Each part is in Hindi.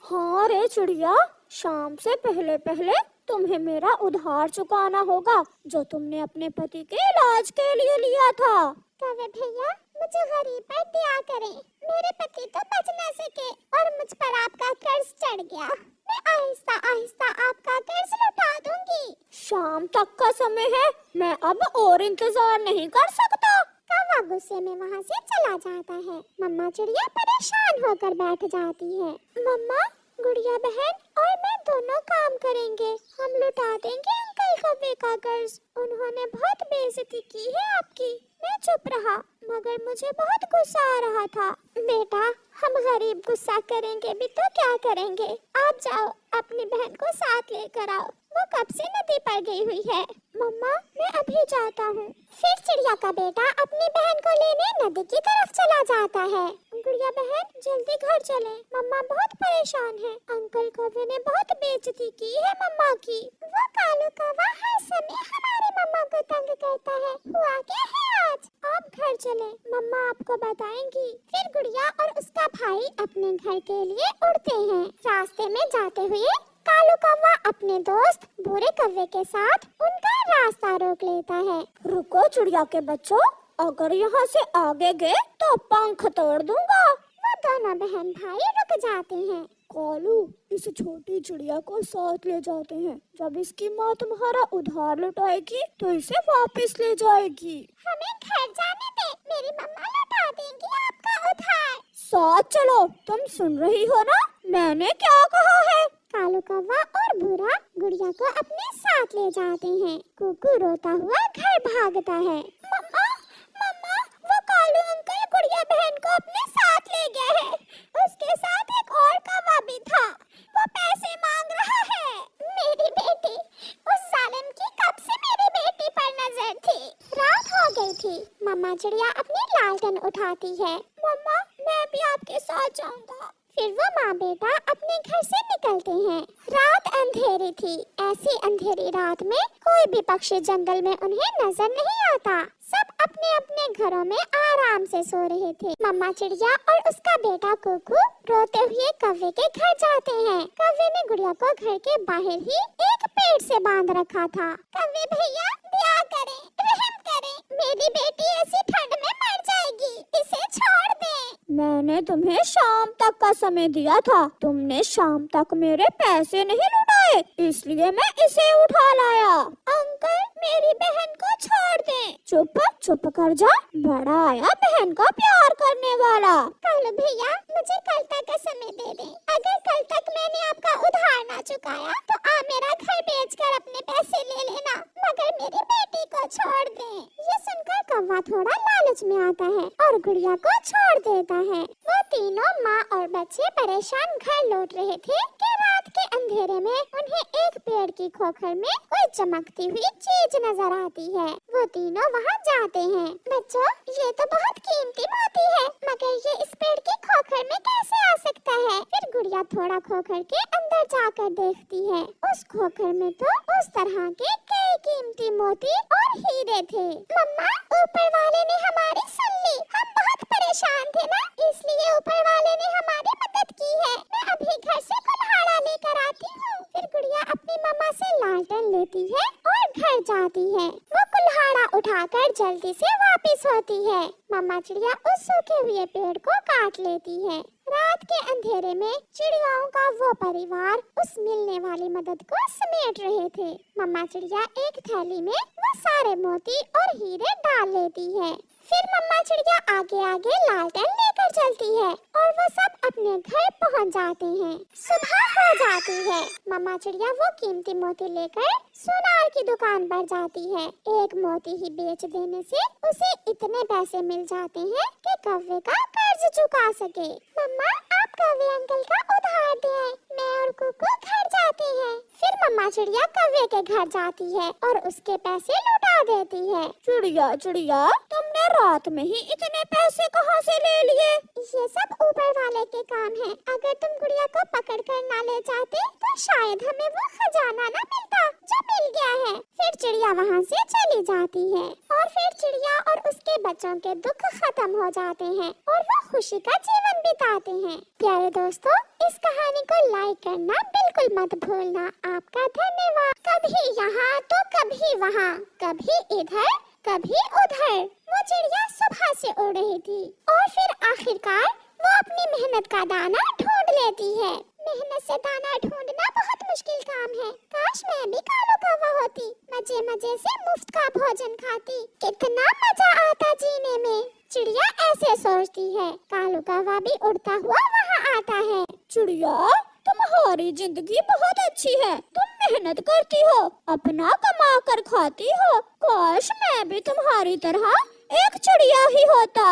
हाँ रे चिड़िया, शाम से पहले पहले तुम्हें मेरा उधार चुकाना होगा जो तुमने अपने पति के इलाज के लिए लिया था। कौवे भैया, मुझे गरीब पर दया करें। मेरे पति तो बच न सके और मुझ पर आपका कर्ज चढ़ गया। मैं आहिस्ता आहिस्ता आपका कर्ज लौटा दूंगी। शाम तक का समय है, मैं अब और इंतजार नहीं कर सकता। कौवा गुस्से में वहाँ से चला जाता है। मम्मा चिड़िया परेशान होकर बैठ जाती है। मम्मा, गुड़िया बहन और मैं दोनों काम करेंगे। हम लौटा देंगे अंकल कौवे का कर्ज। उन्होंने बहुत बेइज्जती की है आपकी। मैं चुप रहा, मगर मुझे बहुत गुस्सा आ रहा था। बेटा, हम गरीब गुस्सा करेंगे भी तो क्या करेंगे। आप जाओ, अपनी बहन को साथ लेकर आओ। वो कब से नदी पर गई हुई है। मम्मा, मैं अभी जाता हूँ। फिर चिड़िया का बेटा अपनी बहन को लेने नदी की तरफ चला जाता है। गुड़िया बहन, जल्दी घर चले। मम्मा बहुत परेशान है। अंकल कौवे ने बहुत बेइज्जती की है मम्मा की। वो कालू कौवा हर समय हमारी मम्मा को तंग करता है। हुआ क्या है आज? आप घर चले, मम्मा आपको बताएंगी। फिर गुड़िया और उसका भाई अपने घर के लिए उड़ते हैं। रास्ते में जाते हुए कालू कौवा अपने दोस्त भूरे कौवे के साथ उनका रास्ता रोक लेता है। रुको चिड़िया के बच्चों, अगर यहाँ से आगे गए तो पंख तोड़ दूंगा। वो दोनों बहन भाई रुक जाते हैं। कालू, इस छोटी चिड़िया को साथ ले जाते हैं। जब इसकी माँ तुम्हारा उधार लौटाएगी तो इसे वापस ले जाएगी। हमें घर जाने दे, मेरी मम्मा लौटा देंगी आपका उधार। साथ चलो, तुम सुन रही हो ना मैंने क्या कहा है। कालू कौवा और भूरा गुड़िया को अपने साथ ले जाते हैं। कुकू रोता हुआ घर भागता है। मम्मा, मम्मा, वो कालू अंकल गुड़िया बहन को अपने साथ ले गया है। उसके साथ एक और कौवा भी था। वो पैसे मांग रहा है। मेरी बेटी, उस जालिम की कब से मेरी बेटी पर नजर थी। रात हो गई थी। मम्मा चिड़िया अपनी लालटेन उठाती है। मम्मा, मैं भी आपके साथ जाऊंगा। फिर वो माँ बेटा अपने घर से निकलते हैं। रात अंधेरी थी। ऐसी अंधेरी रात में कोई भी पक्षी जंगल में उन्हें नजर नहीं आता। सब अपने अपने घरों में आराम से सो रहे थे। मम्मा चिड़िया और उसका बेटा कुकू रोते हुए कौवे के घर जाते हैं। कौवे ने गुड़िया को घर के बाहर ही एक पेड़ से बांध रखा था। कौवे भैया, दया करें, रहम करें, मेरी बेटी ऐसी ठंड में मर जाएगी, इसे छोड़ दें। मैंने तुम्हें शाम तक का समय दिया था, तुमने शाम तक मेरे पैसे नहीं लौटाए, इसलिए मैं इसे उठा लाया। अंकल, मेरी बहन को छोड़ दें। चुप चुप कर जा, बड़ा आया बहन का प्यार करने वाला। कालू भैया, मुझे कल तक का समय दे दें। अगर कल तक मैंने आपका उधार ना चुकाया तो आप मेरा घर बेचकर अपने पैसे ले लेना, मगर मेरी बेटी को छोड़ दें। ये सुनकर कौवा थोड़ा लालच में आता है और गुड़िया को छोड़ देता है। वो तीनों माँ और बच्चे परेशान घर लौट रहे थे कि रात के अंधेरे में उन्हें एक पेड़ की खोखर में कोई चमकती हुई चीज नजर आती है। वो तीनों वहाँ जाते हैं। बच्चों, ये तो बहुत कीमती मोती है, मगर ये इस पेड़ की खोखर में कैसे आ सकता है? फिर गुड़िया थोड़ा खोखर के अंदर जाकर देखती है। उस खोखर में तो उस तरह के कई कीमती मोती और हीरे थे। मम्मा, ऊपर वाले ने हमारी सुन ली। हम बहुत परेशान थे ना, इसलिए ऊपर वाले ने हमारी मदद की है। मैं अभी घर से कुल्हाड़ा लेकर आती हूँ। फिर गुड़िया अपनी मम्मा से लालटेन लेती है और घर जाती है। वो कुल्हाड़ा उठाकर जल्दी से वापस होती है। मम्मा चिड़िया उस सूखे हुए पेड़ को काट लेती है। रात के अंधेरे में चिड़ियाओं का वो परिवार उस मिलने वाली मदद को समेट रहे थे। मम्मा चिड़िया एक थैली में वो सारे मोती और हीरे डाल लेती है। फिर मम्मा चिड़िया आगे आगे लालटेन लेकर चलती है और वो सब अपने घर पहुंच जाते हैं। सुबह हो जाती है। मम्मा चिड़िया वो कीमती मोती लेकर सुनार की दुकान पर जाती है। एक मोती ही बेच देने से उसे इतने पैसे मिल जाते हैं कि कौवे का कर्ज चुका सके। मम्मा, आप कौवे अंकल का उधार दें। मैं और कुकू घर जाते हैं। फिर मम्मा चिड़िया कौवे के घर जाती है और उसके पैसे लौटा देती है। चिड़िया चिड़िया, तुमने रात में ही इतने पैसे कहाँ से ले लिए? ये सब ऊपर वाले के काम है। अगर तुम गुड़िया को पकड़ कर ना ले जाते तो शायद हमें वो खजाना न मिलता जो मिल गया है। फिर चिड़िया वहाँ से चली जाती है और फिर चिड़िया और उसके बच्चों के दुख खत्म हो जाते हैं और वो खुशी का जीवन बिताते हैं। प्यारे दोस्तों, इस कहानी को लाइक करना बिल्कुल मत भूलना। आपका धन्यवाद। कभी यहाँ तो कभी वहाँ, कभी इधर कभी उधर, वो चिड़िया सुबह से उड़ रही थी और फिर आखिरकार वो अपनी मेहनत का दाना ढूंढ लेती है। मेहनत से दाना ढूंढना बहुत मुश्किल काम है। काश मैं भी कालू कौवा होती, मजे मजे से मुफ्त का भोजन खाती, कितना मजा आता जीने में। चिड़िया ऐसे सोचती है। कालू कौवा भी उड़ता हुआ वहाँ आता है। चिड़िया, तुम्हारी जिंदगी बहुत अच्छी है। तुम मेहनत करती हो, अपना कमा कर खाती हो। काश मैं भी तुम्हारी तरह एक चिड़िया ही होता।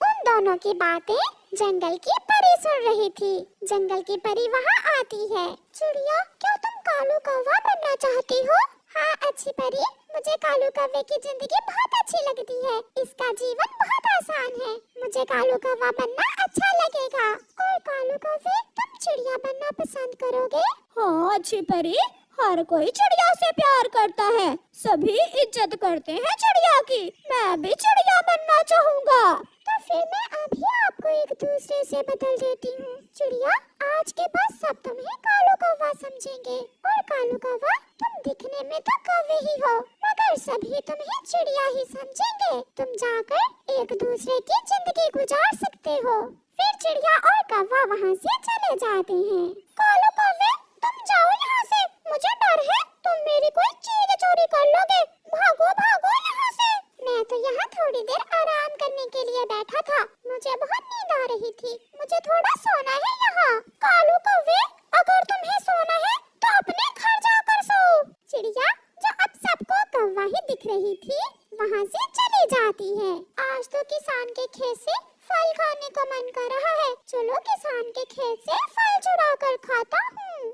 उन दोनों की बातें जंगल की परी सुन रही थी। जंगल की परी वहाँ आती है। चिड़िया, क्या तुम कालू कौवा बनना चाहती हो? हाँ अच्छी परी, मुझे कालू कौवे की जिंदगी बहुत अच्छी लगती है। इसका जीवन बहुत आसान है। मुझे कालू कौवा बनना अच्छा लगेगा। और कालू कौवे, तुम चिड़िया बनना पसंद करोगे? हाँ अच्छी परी, हर कोई चिड़िया से प्यार करता है। सभी इज्जत करते हैं चिड़िया की। मैं भी चिड़िया बनना चाहूँगा। तो फिर मैं अभी आपको एक दूसरे से बदल देती हूँ। चिड़िया, आज के बाद सब तुम्हें कालू कौवा समझेंगे। और कालू कौवा, तुम दिखने में तो कौवे ही हो, मगर सभी तुम्हें चिड़िया ही समझेंगे। तुम जाकर एक दूसरे की जिंदगी गुजार सकते हो। फिर चिड़िया और कौवा वहाँ से चले जाते हैं। कालू कौवे, तुम जाओ यहाँ से, मुझे डर है तुम मेरी कोई चीज चोरी कर लोगे। भागो भागो यहाँ से। मैं तो यहाँ थोड़ी देर आराम करने के लिए बैठा था। मुझे बहुत नींद आ रही थी। मुझे थोड़ा सोना है यहाँ। कालू कौवे, अगर तुम्हें सोना है तो अपने घर जाकर सो। चिड़िया, जो अब सबको कौवा ही दिख रही थी, वहाँ से चली जाती है। आज तो किसान के खेत से फल खाने का मन कर रहा है। चलो किसान के खेत से फल चुरा कर खाता हूँ।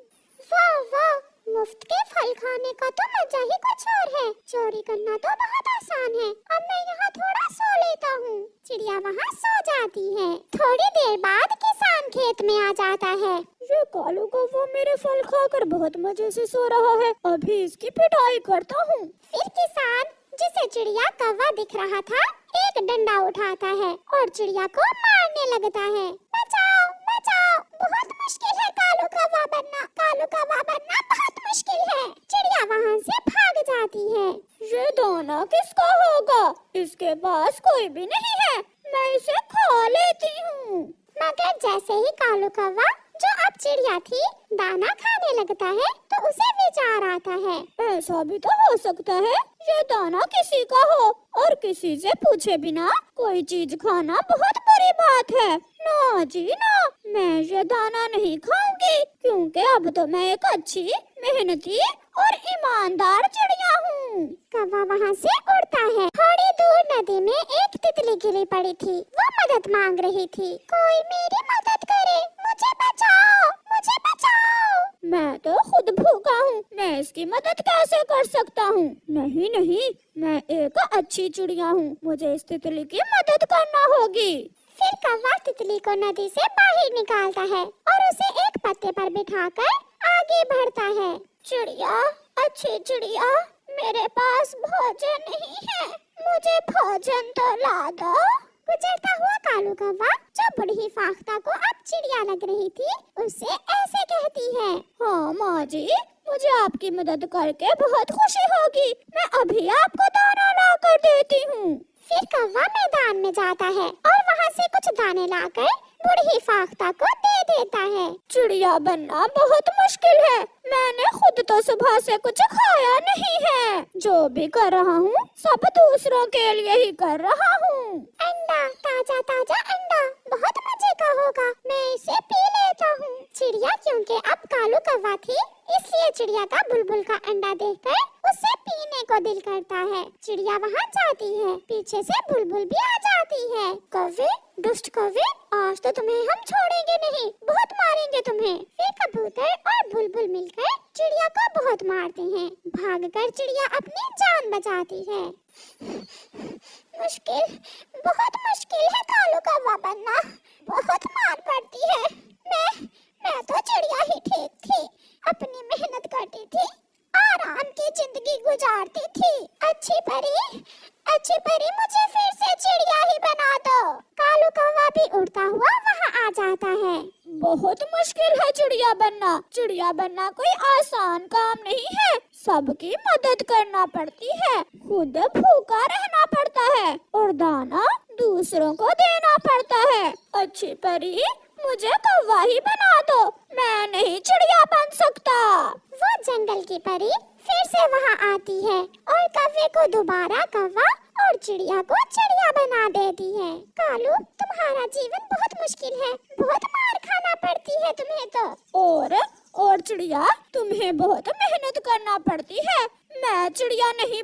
वाह वाह, मुफ्त के फल खाने का तो मजा ही कुछ और है। चोरी करना तो बहुत आसान है। अब मैं यहाँ थोड़ा सो लेता हूँ। चिड़िया वहाँ सो जाती है। थोड़ी देर बाद किसान खेत में आ जाता है। ये कालू कौवा मेरे फल खाकर बहुत मजे से सो रहा है। अभी इसकी पिटाई करता हूँ। फिर किसान, जिसे चिड़िया कौवा दिख रहा था, एक डंडा उठाता है और चिड़िया को मारने लगता है। बचाओ बचाओ, बहुत मुश्किल है कालू कौवा बनना। कालू कौवा बनना बहुत मुश्किल है। चिड़िया वहाँ से भाग जाती है। ये दाना किसका होगा? इसके पास कोई भी नहीं है। मैं इसे खा लेती हूँ। मगर जैसे ही कालू कौवा, जो अब चिड़िया थी, दाना खाने लगता है, तो उसे विचार आता है। ऐसा भी तो हो सकता है ये दाना किसी का हो और किसी से पूछे बिना कोई चीज खाना बहुत बुरी बात है। ना जी ना, मैं ये दाना नहीं खाऊंगी, क्योंकि अब तो मैं एक अच्छी, मेहनती और ईमानदार चिड़िया हूँ। कौवा वहाँ से उड़ता है। थोड़ी दूर नदी में एक तितली गिरी पड़ी थी। वो मदद मांग रही थी। कोई मेरी मदद करे, मुझे बचाओ, मुझे बचाओ। मैं तो खुद भूखा हूँ, मैं इसकी मदद कैसे कर सकता हूँ? नहीं नहीं, मैं एक अच्छी चिड़िया हूँ, मुझे इस तितली की मदद करना होगी। फिर कौवा तितली को नदी से बाहर निकालता है और उसे एक पत्ते पर बिठाकर आगे बढ़ता है। चिड़िया, अच्छी चिड़िया, मेरे पास भोजन नहीं है, मुझे भोजन तो ला दो। गुजरता हुआ कालू कौवा, जो बूढ़ी फाख्ता को अब चिड़िया लग रही थी, उससे ऐसे कहती है। हाँ माँ जी, मुझे आपकी मदद करके बहुत खुशी होगी। मैं अभी आपको दाना ला कर देती हूँ। फिर कौवा मैदान में जाता है और वहाँ से कुछ दाने लाकर बूढ़ी फाख्ता को दे देता है। चिड़िया बनना बहुत मुश्किल है। मैंने खुद तो सुबह से कुछ खाया नहीं है। जो भी कर रहा हूँ सब दूसरों के लिए ही कर रहा हूँ। अंडा, ताजा ताजा अंडा, बहुत मजे का होगा। मैं इसे पी लेता हूँ। चिड़िया, क्योंकि अब कालू कौवा थी, इसलिए चिड़िया का बुलबुल का अंडा देखकर उसे पीने को दिल करता है। चिड़िया वहाँ जाती है। पीछे से बुलबुल भी आ जाती है। कौवे, दुष्ट कौवे, आज तो तुम्हें हम छोड़ेंगे नहीं, बहुत मारेंगे तुम्हें। फिर कबूतर और बुलबुल मिलकर चिड़िया को बहुत मारते हैं। भागकर चिड़िया अपनी जान बचाती है। मुश्किल, बहुत मुश्किल है कालू कौवा बनना, बहुत मार पड़ती है। मैं तो चिड़िया ही ठीक थी, अपनी मेहनत करती थी, आराम की जिंदगी गुजारती थी। अच्छी परी, मुझे फिर से चिड़िया ही बना दो। कालू कौवा भी उड़ता हुआ वहाँ आ जाता है। बहुत मुश्किल है चिड़िया बनना। चिड़िया बनना कोई आसान काम नहीं है, सबकी मदद करना पड़ती है, खुद भूखा रहना पड़ता है और दाना दूसरों को देना पड़ता है। अच्छी परी, मुझे कौवा ही बना दो, मैं नहीं चिड़िया बन सकता। वो जंगल की परी फिर से वहाँ आती है और कौवे को दोबारा कौवा और चिड़िया को चिड़िया बना देती है। कालू, तुम्हारा जीवन बहुत मुश्किल है, बहुत मार खाना पड़ती है तुम्हें तो। और चिड़िया, तुम्हें बहुत मेहनत करना पड़ती है। मैं चिड़िया नहीं